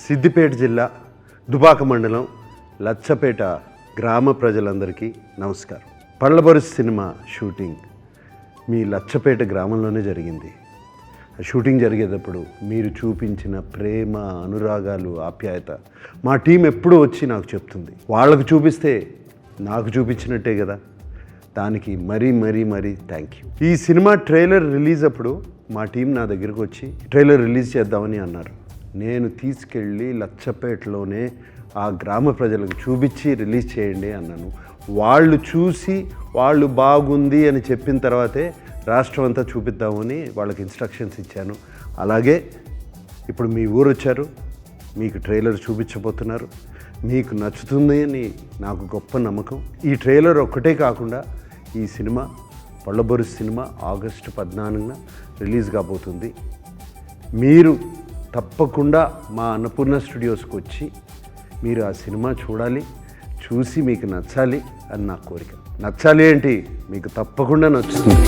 సిద్దిపేట జిల్లా దుబాక మండలం లచ్చపేట గ్రామ ప్రజలందరికీ నమస్కారం. పళ్ళబొరుసు సినిమా షూటింగ్ మీ లచ్చపేట గ్రామంలోనే జరిగింది. షూటింగ్ జరిగేటప్పుడు మీరు చూపించిన ప్రేమ, అనురాగాలు, ఆప్యాయత మా టీం ఎప్పుడూ వచ్చి నాకు చెప్తుంది. వాళ్ళకు చూపిస్తే నాకు చూపించినట్టే కదా. దానికి మరీ థ్యాంక్ యూ. ఈ సినిమా ట్రైలర్ రిలీజ్ అప్పుడు మా టీం నా దగ్గరకు వచ్చి ట్రైలర్ రిలీజ్ చేద్దామని అన్నారు. నేను తీసుకెళ్ళి లచ్చపేటలోనే ఆ గ్రామ ప్రజలకు చూపించి రిలీజ్ చేయండి అన్నాను. వాళ్ళు చూసి వాళ్ళు బాగుంది అని చెప్పిన తర్వాతే రాష్ట్రం అంతా చూపిద్దామని వాళ్ళకి ఇన్స్ట్రక్షన్స్ ఇచ్చాను. అలాగే ఇప్పుడు మీ ఊరు వచ్చారు, మీకు ట్రైలర్ చూపించబోతున్నారు. మీకు నచ్చుతుంది అని నాకు గొప్ప నమ్మకం. ఈ ట్రైలర్ ఒక్కటే కాకుండా ఈ సినిమా పళ్ళబొరుసు సినిమా ఆగస్టు 14న రిలీజ్ కాబోతుంది. మీరు తప్పకుండా మా అన్నపూర్ణ స్టూడియోస్కి వచ్చి మీరు ఆ సినిమా చూడాలి, చూసి మీకు నచ్చాలి అని నా కోరిక. నచ్చాలి ఏంటి, మీకు తప్పకుండా నచ్చుతుంది.